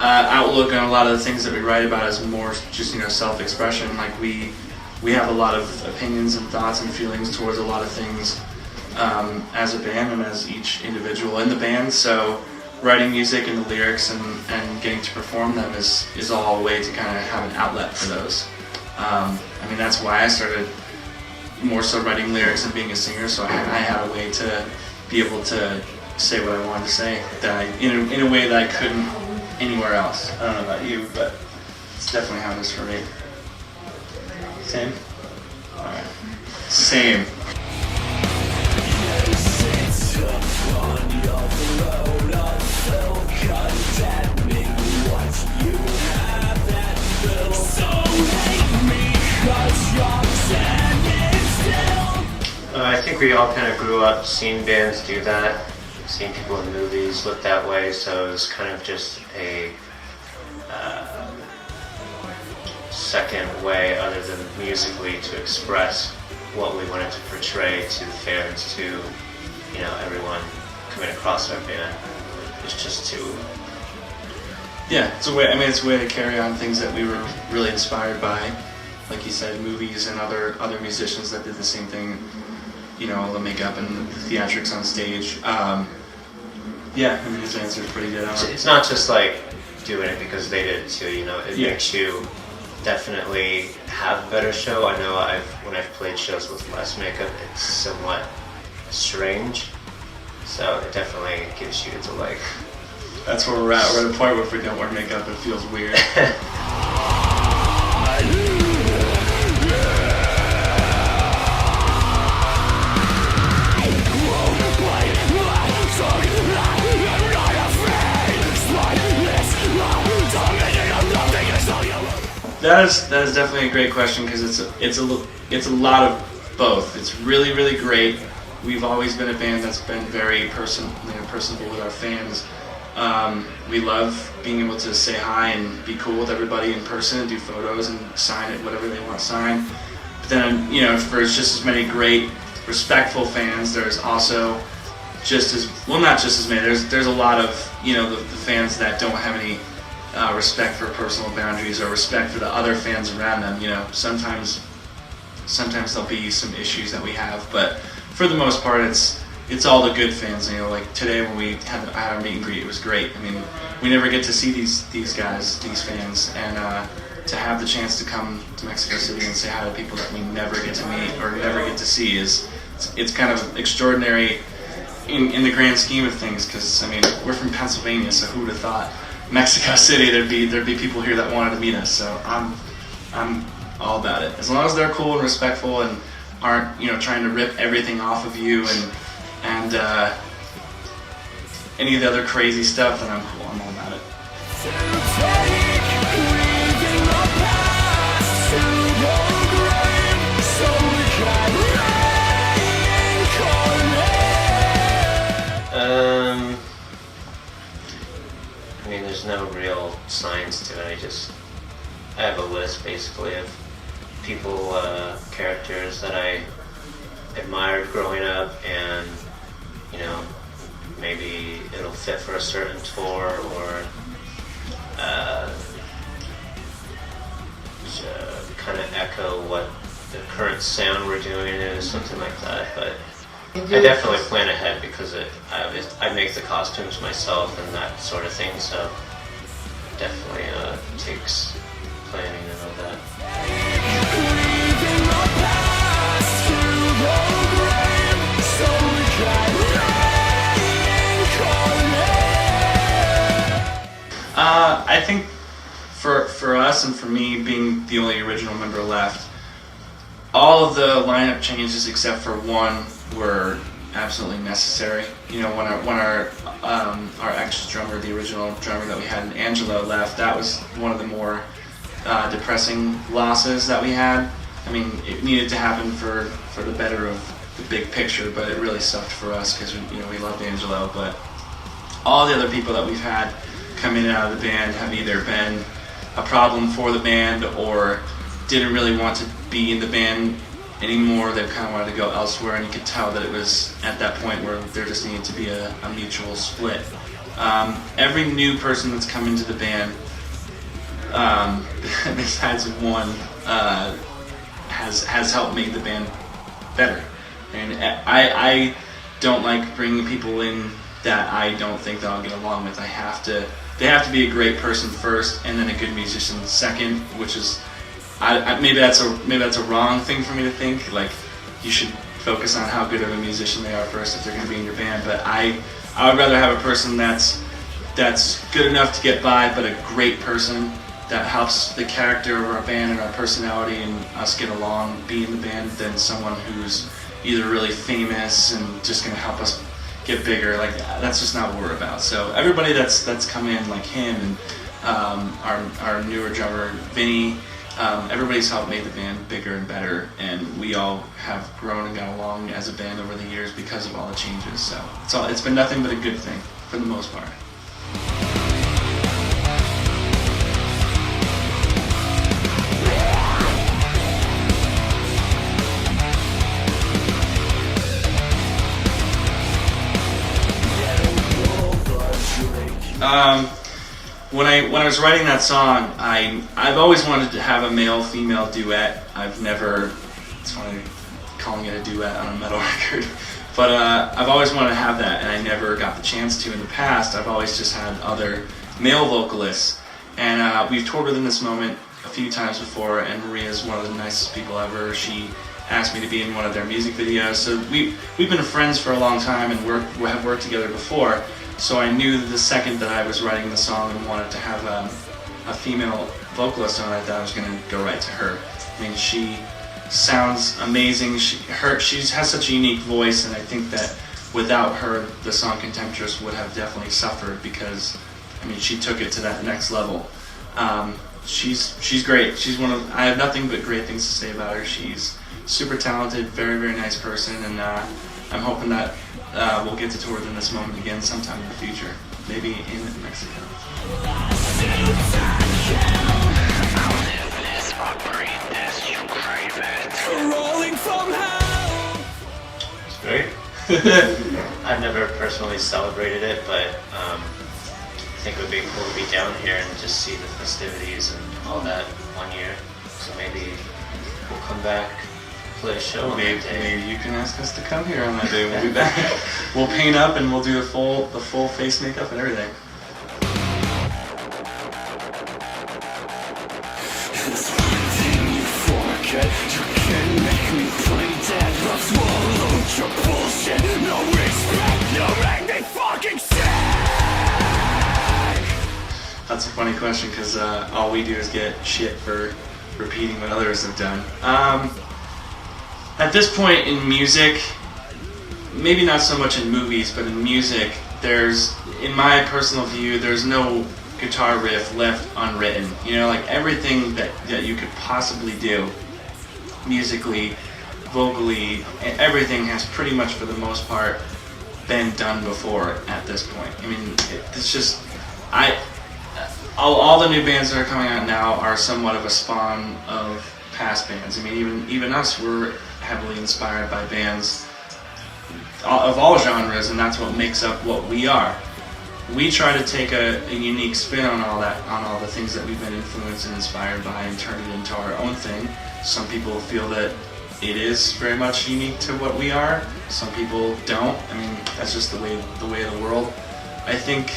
Outlook on a lot of the things that we write about is more just, self-expression. Like we have a lot of opinions and thoughts and feelings towards a lot of things as a band and as each individual in the band. So writing music and the lyrics and getting to perform them is all a way to kind of have an outlet for those. That's why I started more so writing lyrics and being a singer, so I had a way to be able to say what I wanted to say in a way that I couldn't anywhere else. I don't know about you, but it's definitely how it is for me. Same? Alright. Same. I think we all kind of grew up seeing bands do that, seeing people in movies look that way, so it was kind of just a second way other than musically to express what we wanted to portray to the fans, to everyone coming across our band. It's just to it's a way. It's a way to carry on things that we were really inspired by, like you said, movies and other musicians that did the same thing. All the makeup and the theatrics on stage. His answer is pretty good. It's not just like doing it because they did it too. It makes you definitely have a better show. I know when I've played shows with less makeup, it's somewhat strange. So it definitely gives you to like. That's where we're at. We're at a point where if we don't wear makeup, it feels weird. That is definitely a great question because it's a lot of both. It's really, really great. We've always been a band that's been very personable with our fans. We love being able to say hi and be cool with everybody in person and do photos and sign it, whatever they want signed. But then, for just as many great, respectful fans, there's also not just as many. There's a lot of the fans that don't have any respect for personal boundaries or respect for the other fans around them. Sometimes there'll be some issues that we have, but for the most part, it's all the good fans. Like today when we had our meet and greet, it was great. We never get to see these guys, these fans, and to have the chance to come to Mexico City and say hi to people that we never get to meet or never get to see it's kind of extraordinary in the grand scheme of things. Because we're from Pennsylvania, so who would have thought Mexico City there'd be people here that wanted to meet us. So I'm all about it as long as they're cool and respectful and aren't trying to rip everything off of you and any of the other crazy stuff, then I'm cool. I'm all about it. There's no real science to it. I have a list basically of people, characters that I admired growing up, and maybe it'll fit for a certain tour or kind of echo what the current sound we're doing is, something like that. But I definitely plan ahead because I make the costumes myself and that sort of thing, so definitely takes planning and all that. I think for us and for me, being the only original member left, all of the lineup changes except for one were absolutely necessary. When our ex-drummer, the original drummer that we had, Angelo, left, that was one of the more depressing losses that we had. I mean, it needed to happen for the better of the big picture, but it really sucked for us because we loved Angelo. But all the other people that we've had come in and out of the band have either been a problem for the band or didn't really want to be in the band anymore. They kind of wanted to go elsewhere, and you could tell that it was at that point where there just needed to be a mutual split. Every new person that's come into the band, besides one, has helped make the band better. And I don't like bringing people in that I don't think that I'll get along with. They have to be a great person first, and then a good musician second, which is maybe that's a wrong thing for me to think. Like, you should focus on how good of a musician they are first if they're going to be in your band. But I would rather have a person that's good enough to get by, but a great person that helps the character of our band and our personality and us get along, be in the band, than someone who's either really famous and just going to help us get bigger. Like, that's just not what we're about. So everybody that's come in, like him and our newer drummer Vinny, everybody's helped make the band bigger and better, and we all have grown and got along as a band over the years because of all the changes. So it's been nothing but a good thing for the most part. When I was writing that song, I've always wanted to have a male-female duet. It's funny calling it a duet on a metal record, but I've always wanted to have that, and I never got the chance to in the past. I've always just had other male vocalists, and we've toured with In This Moment a few times before, and Maria's one of the nicest people ever. She asked me to be in one of their music videos, so we've been friends for a long time and have worked together before. So I knew the second that I was writing the song and wanted to have a female vocalist on it, that I was going to go right to her. I mean, she sounds amazing. She has such a unique voice, and I think that without her, the song Contemptuous would have definitely suffered, because, I mean, she took it to that next level. She's great. I have nothing but great things to say about her. She's super talented, very, very nice person, and I'm hoping that we'll get to tour with In This Moment again sometime in the future, maybe in Mexico. It's great. I've never personally celebrated it, but I think it would be cool to be down here and just see the festivities and all that one year. So maybe we'll come back, play a show on that day. Maybe you can ask us to come here on that day. We'll be back. We'll paint up and we'll do the full face makeup and everything. There's one thing you forget. You can make me play dead. I'll swallow your bullshit. No respect. You make me fucking sick. That's a funny question, because all we do is get shit for repeating what others have done. At this point in music, maybe not so much in movies, but in music, in my personal view, there's no guitar riff left unwritten. You know, like everything that you could possibly do, musically, vocally, everything has pretty much, for the most part, been done before at this point. I mean, it's just, all the new bands that are coming out now are somewhat of a spawn of past bands. I mean, even us, we're heavily inspired by bands of all genres, and that's what makes up what we are. We try to take a unique spin on all the things that we've been influenced and inspired by, and turn it into our own thing. Some people feel that it is very much unique to what we are. Some people don't. I mean, that's just the way of the world. I think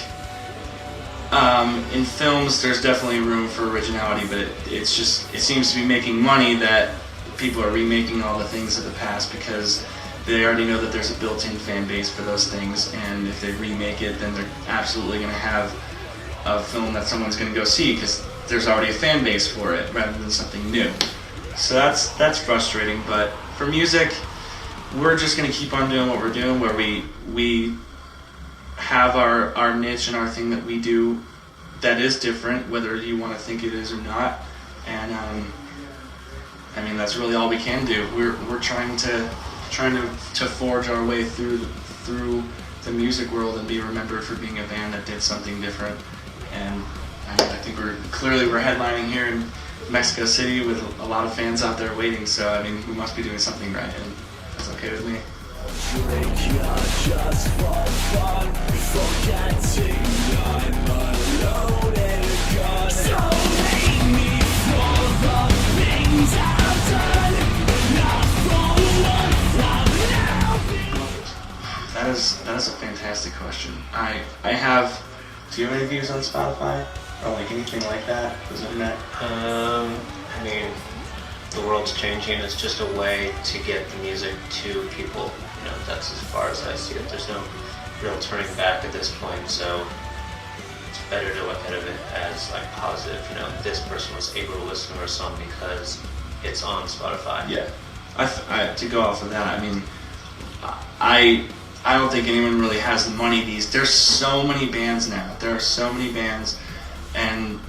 in films there's definitely room for originality, but it seems to be making money that people are remaking all the things of the past, because they already know that there's a built-in fan base for those things, and if they remake it, then they're absolutely going to have a film that someone's going to go see, because there's already a fan base for it, rather than something new. So that's frustrating. But for music, we're just going to keep on doing what we're doing, where we have our niche and our thing that we do that is different, whether you want to think it is or not. and I mean that's really all we can do. We're trying to forge our way through the music world and be remembered for being a band that did something different. And I think we're headlining here in Mexico City with a lot of fans out there waiting. So I mean, we must be doing something right, and that's okay with me. Just for fun, forgetting I'm alone and gone. So hate me for the things I've done, not for what I've now been. That is a fantastic question. I have. Do you have any views on Spotify or like anything like that? I mean, the world's changing. It's just a way to get the music to people. You know, that's as far as I see it. There's no real turning back at this point, so it's better to look at it as like positive. You know, this person was able to listen to our song because it's on Spotify. Yeah. To go off of that, I mean, I don't think anyone really has the money. There's so many bands now. There are so many bands, and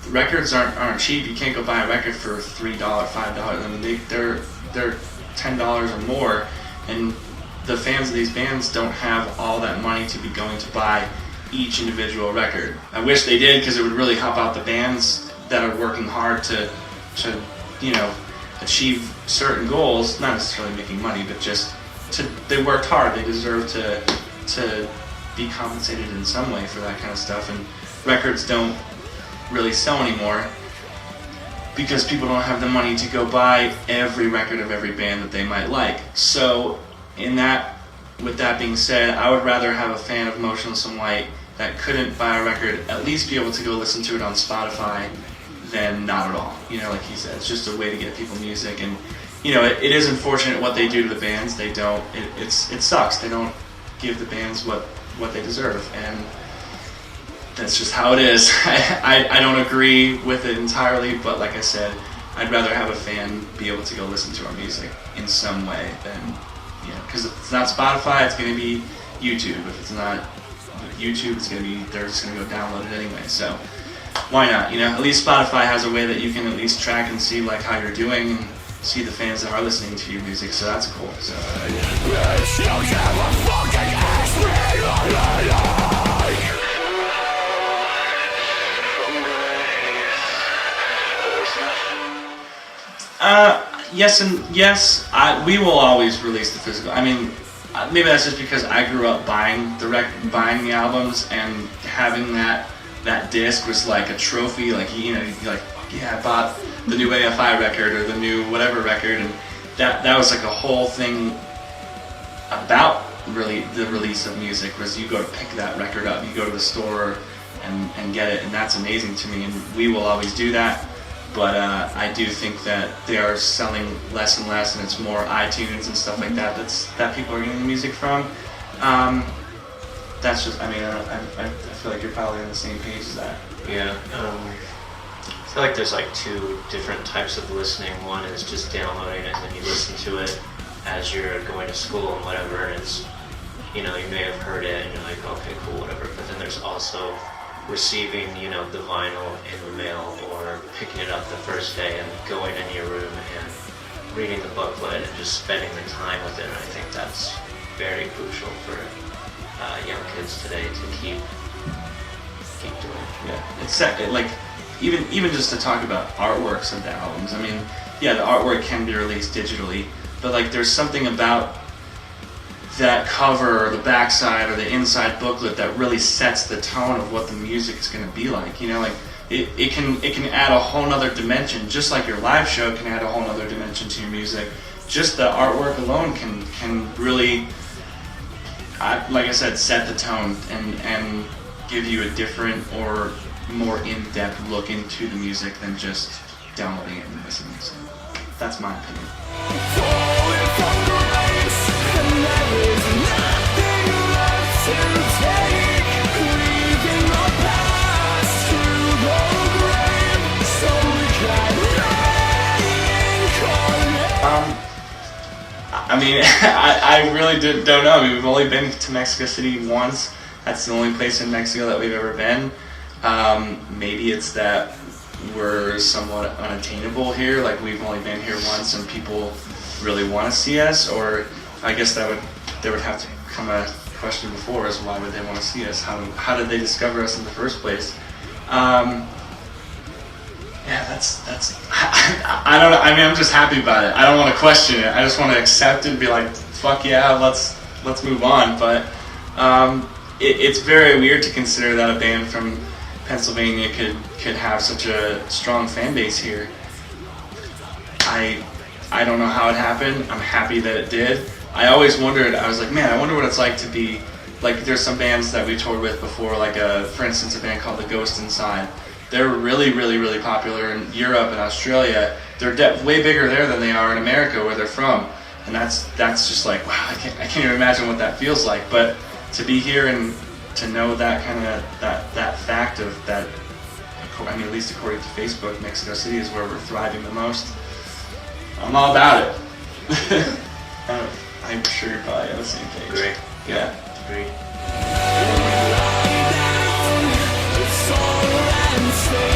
records aren't cheap. You can't go buy a record for $3, $5. I mean, they're $10 or more, and the fans of these bands don't have all that money to be going to buy each individual record. I wish they did, because it would really help out the bands that are working hard to achieve certain goals. Not necessarily making money, but just they worked hard. They deserve to be compensated in some way for that kind of stuff. And records don't really sell anymore because people don't have the money to go buy every record of every band that they might like. So with that being said, I would rather have a fan of Motionless in White that couldn't buy a record at least be able to go listen to it on Spotify than not at all. You know, like he said, it's just a way to get people music. And you know, it is unfortunate what they do to the bands. They don't. It sucks. They don't give the bands what they deserve, and that's just how it is. I don't agree with it entirely, but like I said, I'd rather have a fan be able to go listen to our music in some way than, you know, because if it's not Spotify, it's going to be YouTube. If it's not YouTube, they're just going to go download it anyway. So why not? You know, at least Spotify has a way that you can at least track and see like how you're doing and see the fans that are listening to your music. So that's cool. So. Yes and yes. We will always release the physical. I mean, maybe that's just because I grew up buying the albums, and having that disc was like a trophy. Like, you know, I bought the new AFI record or the new whatever record, and that was like a whole thing about really the release of music. Was you go to pick that record up, you go to the store and get it, and that's amazing to me. And we will always do that. But I do think that they are selling less and less, and it's more iTunes and stuff like that that people are getting the music from. That's just, I mean, I feel like you're probably on the same page as that. Yeah. I feel like there's like two different types of listening. One is just downloading it, and then you listen to it as you're going to school and whatever. And it's, you know, you may have heard it and you're like, okay, cool, whatever. But then there's also receiving, you know, the vinyl in the mail, or picking it up the first day and going in your room and reading the booklet and just spending the time with it. And I think that's very crucial for young kids today to keep doing. Yeah, it's like even just to talk about artworks of the albums. I mean, yeah, the artwork can be released digitally, but like there's something about that cover or the backside or the inside booklet that really sets the tone of what the music is going to be like. You know, like it can add a whole nother dimension, just like your live show can add a whole nother dimension to your music. Just the artwork alone can really, like I said, set the tone and give you a different or more in-depth look into the music than just downloading it and listening. So that's my opinion. I mean, I really don't know. I mean, we've only been to Mexico City once. That's the only place in Mexico that we've ever been. Maybe it's that we're somewhat unattainable here, like we've only been here once and people really want to see us, or I guess there would have to come a question before is why would they want to see us? How did they discover us in the first place? Yeah, that's I don't know. I mean, I'm just happy about it. I don't want to question it. I just want to accept it and be like, fuck yeah, let's move on. But it's very weird to consider that a band from Pennsylvania could have such a strong fan base here. I don't know how it happened. I'm happy that it did. I always wondered, I was like, man, I wonder what it's like to be, like there's some bands that we toured with before, like for instance a band called The Ghost Inside. They're really, really, really popular in Europe and Australia. They're way bigger there than they are in America where they're from. And that's just like, wow, I can't even imagine what that feels like. But to be here and to know that kind of, that fact of that, I mean, at least according to Facebook, Mexico City is where we're thriving the most. I'm all about it. I'm sure you're probably on the same page. Great. Yeah. Agreed. Lie down, it's all I'm saying.